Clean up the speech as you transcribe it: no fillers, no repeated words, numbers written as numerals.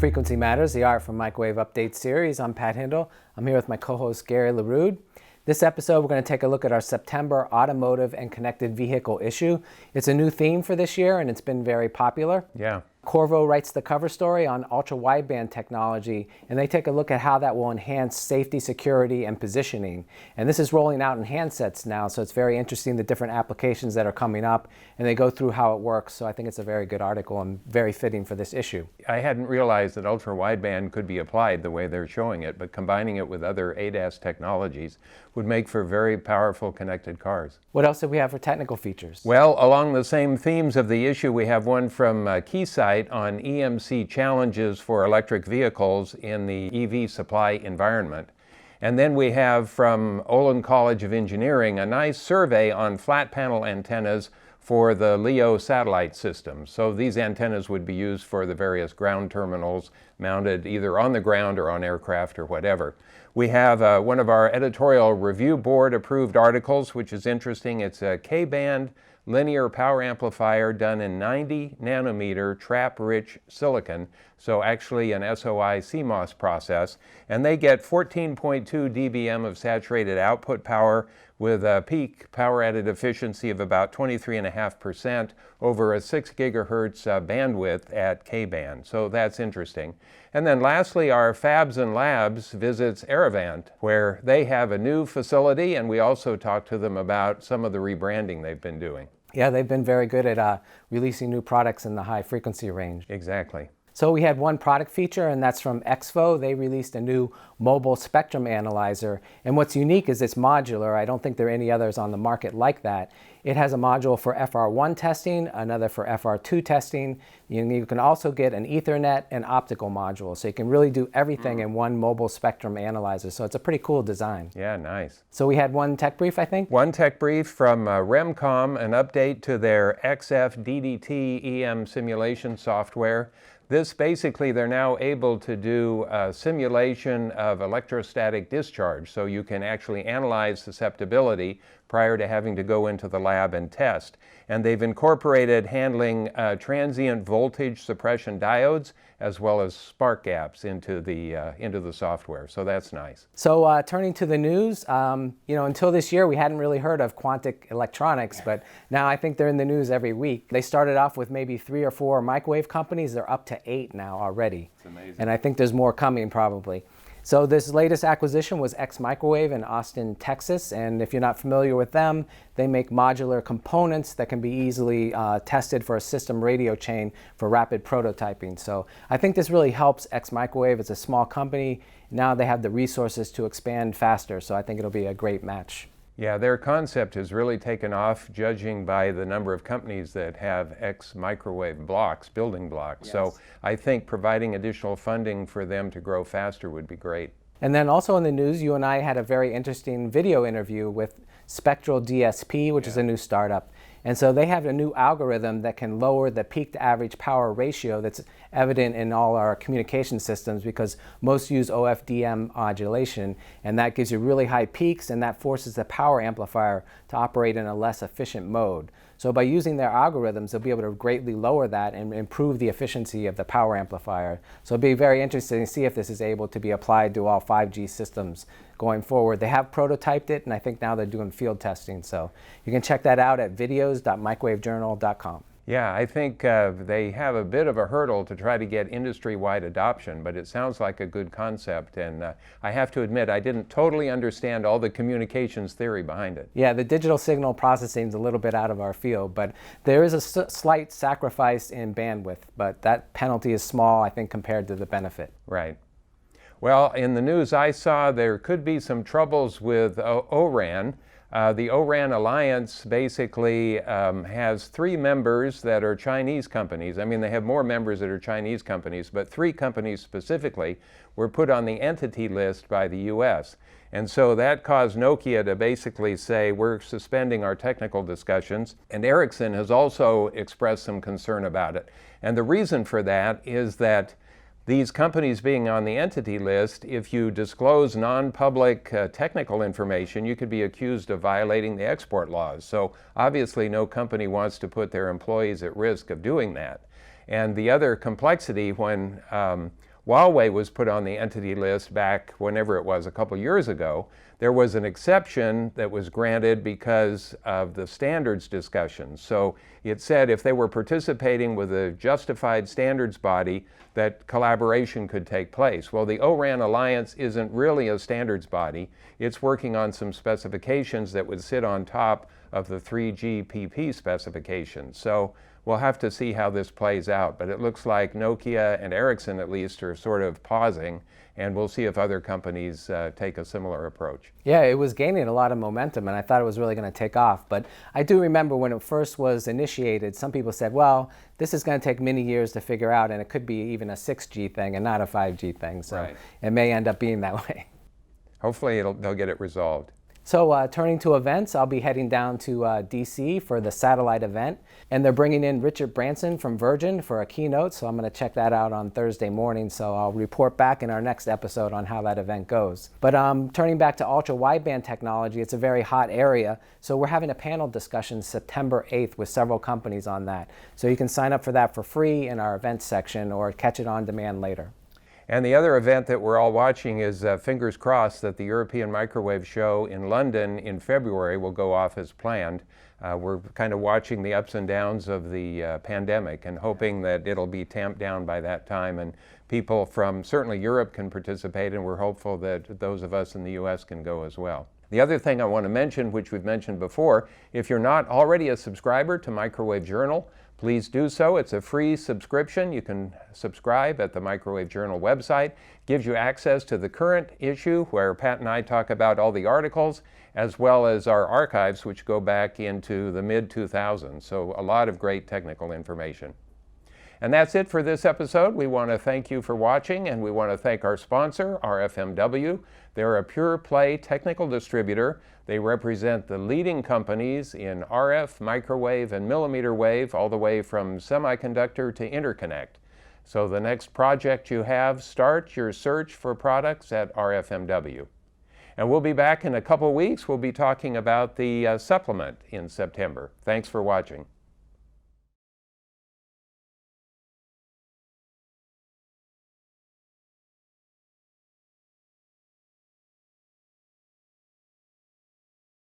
Frequency Matters, the Art from Microwave Update series. I'm Pat Hindle. I'm here with my co-host Gary LaRude. This episode, we're going to take a look at our September automotive and connected vehicle issue. It's a new theme for this year, and it's been very popular. Yeah. Qorvo writes the cover story on ultra-wideband technology, and they take a look at how that will enhance safety, security, and positioning. And this is rolling out in handsets now, so it's very interesting, the different applications that are coming up, and they go through how it works. So I think it's a very good article and very fitting for this issue. I hadn't realized that ultra-wideband could be applied the way they're showing it, but combining it with other ADAS technologies would make for very powerful connected cars. What else do we have for technical features? Well, along the same themes of the issue, we have one from Keysight on EMC challenges for electric vehicles in the EV supply environment. And then we have from Olin College of Engineering a nice survey on flat panel antennas for the LEO satellite system. So these antennas would be used for the various ground terminals mounted either on the ground or on aircraft or whatever. We have one of our editorial review board approved articles, which is interesting. It's a K-band linear power amplifier done in 90 nanometer trap-rich silicon, so actually an SOI CMOS process, and they get 14.2 dBm of saturated output power with a peak power added efficiency of about 23.5% over a 6 gigahertz bandwidth at K-band, so that's interesting. And then lastly, our Fabs and Labs visits Aravant, where they have a new facility, and we also talked to them about some of the rebranding they've been doing. Yeah, they've been very good at releasing new products in the high frequency range. Exactly. So we had one product feature, and that's from Exvo. They released a new mobile spectrum analyzer, and what's unique is it's modular. I don't think there are any others on the market like that. It has a module for FR1 testing, another for FR2 testing. You can also get an Ethernet and optical module, so you can really do everything in one mobile spectrum analyzer. So it's a pretty cool design. Yeah, nice. So we had one tech brief, I think? One tech brief from Remcom, an update to their XF DDT EM simulation software. This basically, they're now able to do a simulation of electrostatic discharge, so you can actually analyze susceptibility prior to having to go into the lab and test. And they've incorporated handling transient voltage suppression diodes as well as spark gaps into the software, so that's nice. So turning to the news, until this year we hadn't really heard of Quantic Electronics, but now I think they're in the news every week. They started off with maybe 3 or 4 microwave companies. They're up to 8 now already. It's amazing. And I think there's more coming probably. So this latest acquisition was X Microwave in Austin, Texas, and if you're not familiar with them, they make modular components that can be easily tested for a system radio chain for rapid prototyping. So I think this really helps X Microwave. It's a small company. Now they have the resources to expand faster, so I think it'll be a great match. Yeah, their concept has really taken off, judging by the number of companies that have X microwave blocks, building blocks. Yes. So I think providing additional funding for them to grow faster would be great. And then also in the news, you and I had a very interesting video interview with SpectralDSP, which is a new startup. And so they have a new algorithm that can lower the peak to average power ratio that's evident in all our communication systems, because most use OFDM modulation, and that gives you really high peaks, and that forces the power amplifier to operate in a less efficient mode. So by using their algorithms, they'll be able to greatly lower that and improve the efficiency of the power amplifier. So it'll be very interesting to see if this is able to be applied to all 5G systems going forward. They have prototyped it, and I think now they're doing field testing. So you can check that out at videos.microwavejournal.com. Yeah, I think they have a bit of a hurdle to try to get industry-wide adoption, but it sounds like a good concept, and I have to admit I didn't totally understand all the communications theory behind it. Yeah, the digital signal processing is a little bit out of our field, but there is a slight sacrifice in bandwidth, but that penalty is small, I think, compared to the benefit. Right. Well, in the news I saw there could be some troubles with Oran. The Oran Alliance basically has 3 members that are Chinese companies. I mean, they have more members that are Chinese companies, but 3 companies specifically were put on the entity list by the US. And so that caused Nokia to basically say, we're suspending our technical discussions. And Ericsson has also expressed some concern about it. And the reason for that is that these companies being on the entity list, if you disclose non-public technical information, you could be accused of violating the export laws. So obviously no company wants to put their employees at risk of doing that. And the other complexity when Huawei was put on the entity list back whenever it was, a couple years ago, there was an exception that was granted because of the standards discussion. So it said if they were participating with a justified standards body, that collaboration could take place. Well, the Oran Alliance isn't really a standards body. It's working on some specifications that would sit on top of the 3GPP specifications. So we'll have to see how this plays out, but it looks like Nokia and Ericsson at least are sort of pausing, and we'll see if other companies take a similar approach. Yeah, it was gaining a lot of momentum, and I thought it was really going to take off. But I do remember when it first was initiated, some people said, well, this is going to take many years to figure out, and it could be even a 6G thing and not a 5G thing. So right. It may end up being that way. Hopefully they'll get it resolved. So turning to events, I'll be heading down to DC for the satellite event, and they're bringing in Richard Branson from Virgin for a keynote, so I'm going to check that out on Thursday morning, so I'll report back in our next episode on how that event goes. But turning back to ultra-wideband technology, it's a very hot area, so we're having a panel discussion September 8th with several companies on that. So you can sign up for that for free in our events section or catch it on demand later. And the other event that we're all watching is fingers crossed that the European Microwave Show in London in February will go off as planned. We're kind of watching the ups and downs of the pandemic and hoping that it'll be tamped down by that time and people from certainly Europe can participate, and we're hopeful that those of us in the US can go as well. The other thing I want to mention, which we've mentioned before, if you're not already a subscriber to Microwave Journal, please do so. It's a free subscription. You can subscribe at the Microwave Journal website. It gives you access to the current issue where Pat and I talk about all the articles, as well as our archives, which go back into the mid-2000s. So a lot of great technical information. And that's it for this episode. We want to thank you for watching, and we want to thank our sponsor, RFMW. They're a pure play technical distributor. They represent the leading companies in RF, microwave, and millimeter wave, all the way from semiconductor to interconnect. So the next project you have, start your search for products at RFMW. And we'll be back in a couple weeks. We'll be talking about the supplement in September. Thanks for watching.